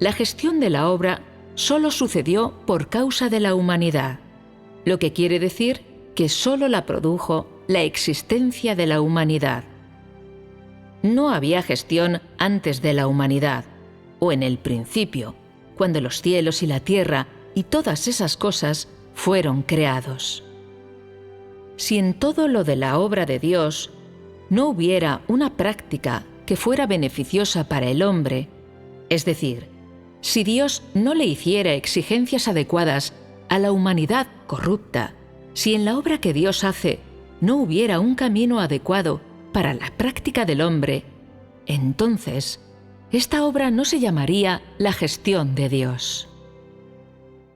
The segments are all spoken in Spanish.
la gestión de la obra solo sucedió por causa de la humanidad, lo que quiere decir que solo la produjo la existencia de la humanidad. No había gestión antes de la humanidad, o en el principio, cuando los cielos y la tierra y todas esas cosas fueron creados. Si en todo lo de la obra de Dios no hubiera una práctica que fuera beneficiosa para el hombre, es decir, si Dios no le hiciera exigencias adecuadas a la humanidad corrupta, si en la obra que Dios hace no hubiera un camino adecuado para la práctica del hombre, entonces esta obra no se llamaría la gestión de Dios.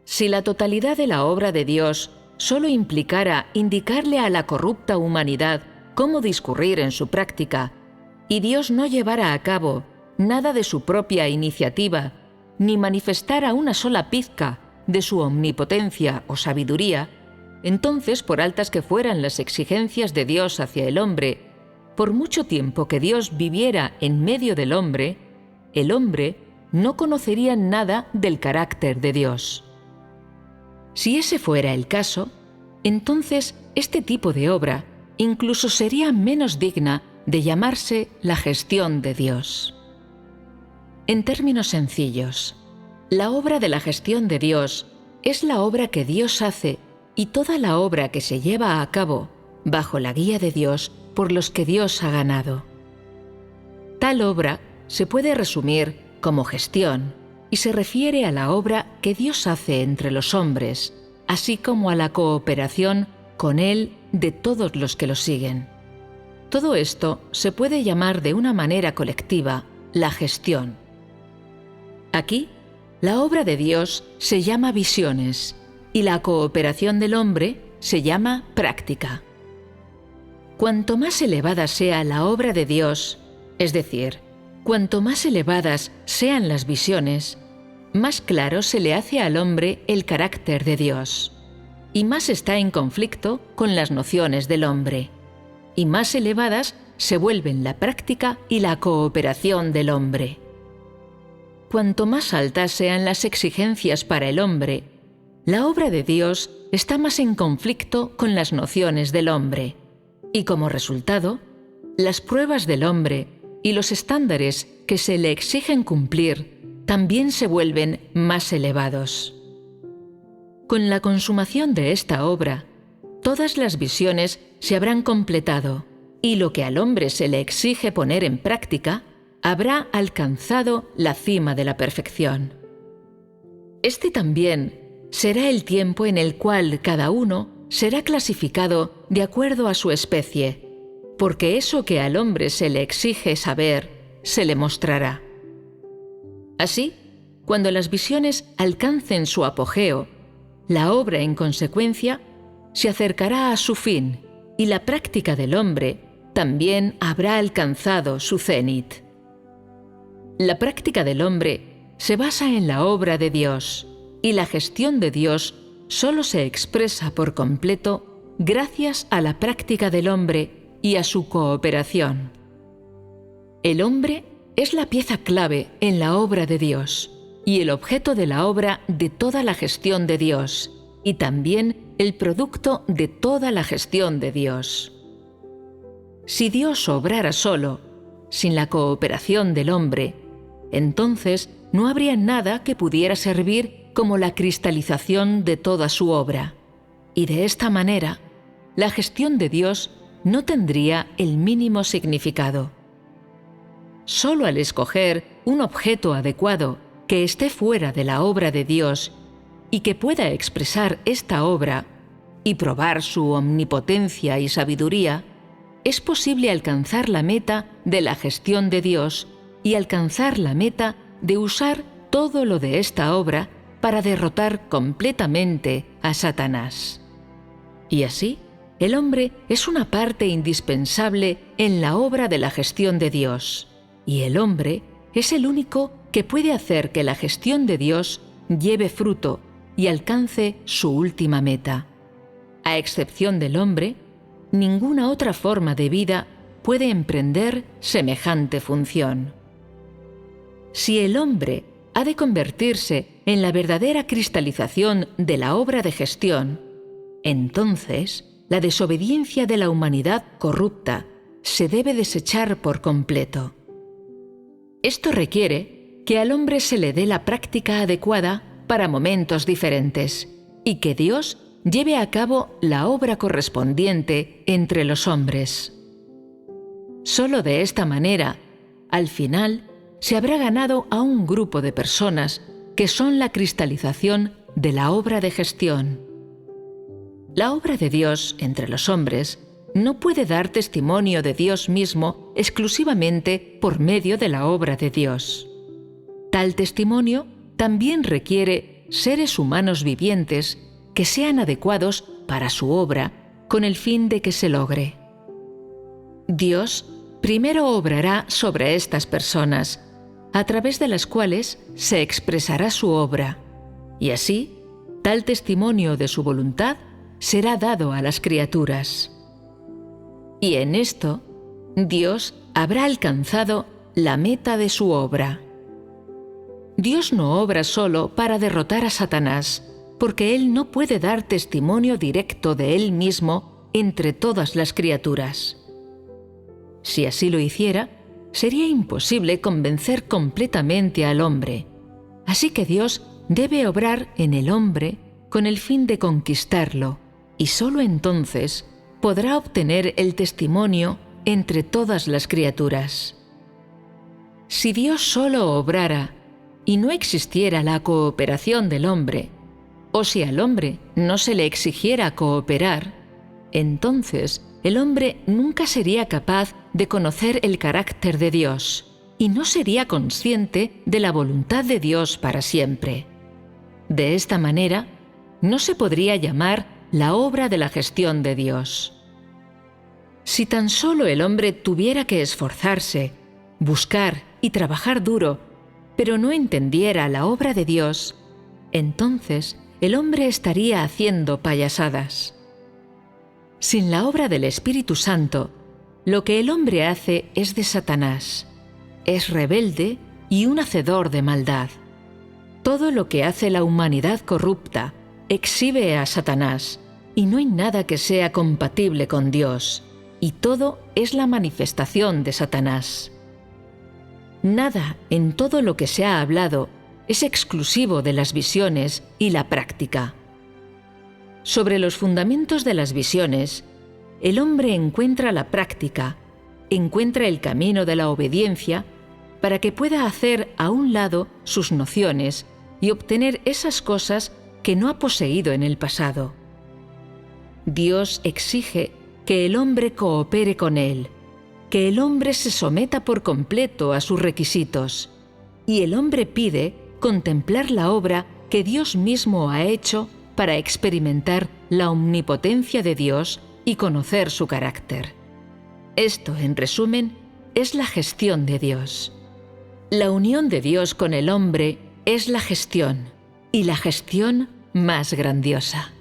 Si la totalidad de la obra de Dios solo implicara indicarle a la corrupta humanidad cómo discurrir en su práctica, y Dios no llevara a cabo nada de su propia iniciativa, ni manifestara una sola pizca de su omnipotencia o sabiduría, entonces, por altas que fueran las exigencias de Dios hacia el hombre, por mucho tiempo que Dios viviera en medio del hombre, el hombre no conocería nada del carácter de Dios. Si ese fuera el caso, entonces este tipo de obra incluso sería menos digna de llamarse la gestión de Dios. En términos sencillos, la obra de la gestión de Dios es la obra que Dios hace y toda la obra que se lleva a cabo bajo la guía de Dios por los que Dios ha ganado. Tal obra se puede resumir como gestión y se refiere a la obra que Dios hace entre los hombres, así como a la cooperación con Él de todos los que lo siguen. Todo esto se puede llamar de una manera colectiva la gestión. Aquí, la obra de Dios se llama visiones y la cooperación del hombre se llama práctica. Cuanto más elevada sea la obra de Dios, es decir, cuanto más elevadas sean las visiones, más claro se le hace al hombre el carácter de Dios, y más está en conflicto con las nociones del hombre, y más elevadas se vuelven la práctica y la cooperación del hombre. Cuanto más altas sean las exigencias para el hombre, la obra de Dios está más en conflicto con las nociones del hombre, y como resultado, las pruebas del hombre y los estándares que se le exigen cumplir también se vuelven más elevados. Con la consumación de esta obra, todas las visiones se habrán completado y lo que al hombre se le exige poner en práctica habrá alcanzado la cima de la perfección. Este también será el tiempo en el cual cada uno será clasificado de acuerdo a su especie, porque eso que al hombre se le exige saber, se le mostrará. Así, cuando las visiones alcancen su apogeo, la obra, en consecuencia, se acercará a su fin y la práctica del hombre también habrá alcanzado su cénit. La práctica del hombre se basa en la obra de Dios y la gestión de Dios solo se expresa por completo gracias a la práctica del hombre y a su cooperación. El hombre es la pieza clave en la obra de Dios y el objeto de la obra de toda la gestión de Dios, y también el producto de toda la gestión de Dios. Si Dios obrara solo, sin la cooperación del hombre, entonces no habría nada que pudiera servir como la cristalización de toda su obra, y de esta manera, la gestión de Dios no tendría el mínimo significado. Solo al escoger un objeto adecuado que esté fuera de la obra de Dios y que pueda expresar esta obra y probar su omnipotencia y sabiduría, es posible alcanzar la meta de la gestión de Dios y alcanzar la meta de usar todo lo de esta obra para derrotar completamente a Satanás. Y así, el hombre es una parte indispensable en la obra de la gestión de Dios, y el hombre es el único que puede hacer que la gestión de Dios lleve fruto y alcance su última meta. A excepción del hombre, ninguna otra forma de vida puede emprender semejante función. Si el hombre ha de convertirse en la verdadera cristalización de la obra de gestión, entonces la desobediencia de la humanidad corrupta se debe desechar por completo. Esto requiere que al hombre se le dé la práctica adecuada para momentos diferentes y que Dios lleve a cabo la obra correspondiente entre los hombres. Solo de esta manera, al final, se habrá ganado a un grupo de personas que son la cristalización de la obra de gestión. La obra de Dios entre los hombres no puede dar testimonio de Dios mismo exclusivamente por medio de la obra de Dios. Tal testimonio también requiere seres humanos vivientes que sean adecuados para su obra con el fin de que se logre. Dios primero obrará sobre estas personas, a través de las cuales se expresará su obra, y así, tal testimonio de su voluntad será dado a las criaturas. Y en esto, Dios habrá alcanzado la meta de su obra. Dios no obra solo para derrotar a Satanás, porque Él no puede dar testimonio directo de Él mismo entre todas las criaturas. Si así lo hiciera, sería imposible convencer completamente al hombre. Así que Dios debe obrar en el hombre con el fin de conquistarlo, y sólo entonces podrá obtener el testimonio entre todas las criaturas. Si Dios solo obrara y no existiera la cooperación del hombre, o si al hombre no se le exigiera cooperar, entonces el hombre nunca sería capaz de conocer el carácter de Dios y no sería consciente de la voluntad de Dios para siempre. De esta manera, no se podría llamar la obra de la gestión de Dios. Si tan solo el hombre tuviera que esforzarse, buscar y trabajar duro, pero no entendiera la obra de Dios, entonces el hombre estaría haciendo payasadas. Sin la obra del Espíritu Santo, lo que el hombre hace es de Satanás. Es rebelde y un hacedor de maldad. Todo lo que hace la humanidad corrupta exhibe a Satanás, y no hay nada que sea compatible con Dios, y todo es la manifestación de Satanás. Nada en todo lo que se ha hablado es exclusivo de las visiones y la práctica. Sobre los fundamentos de las visiones, el hombre encuentra la práctica, encuentra el camino de la obediencia para que pueda hacer a un lado sus nociones y obtener esas cosas que no ha poseído en el pasado. Dios exige que el hombre coopere con Él, que el hombre se someta por completo a sus requisitos, y el hombre pide contemplar la obra que Dios mismo ha hecho para experimentar la omnipotencia de Dios y conocer su carácter. Esto, en resumen, es la gestión de Dios. La unión de Dios con el hombre es la gestión, y la gestión más grandiosa.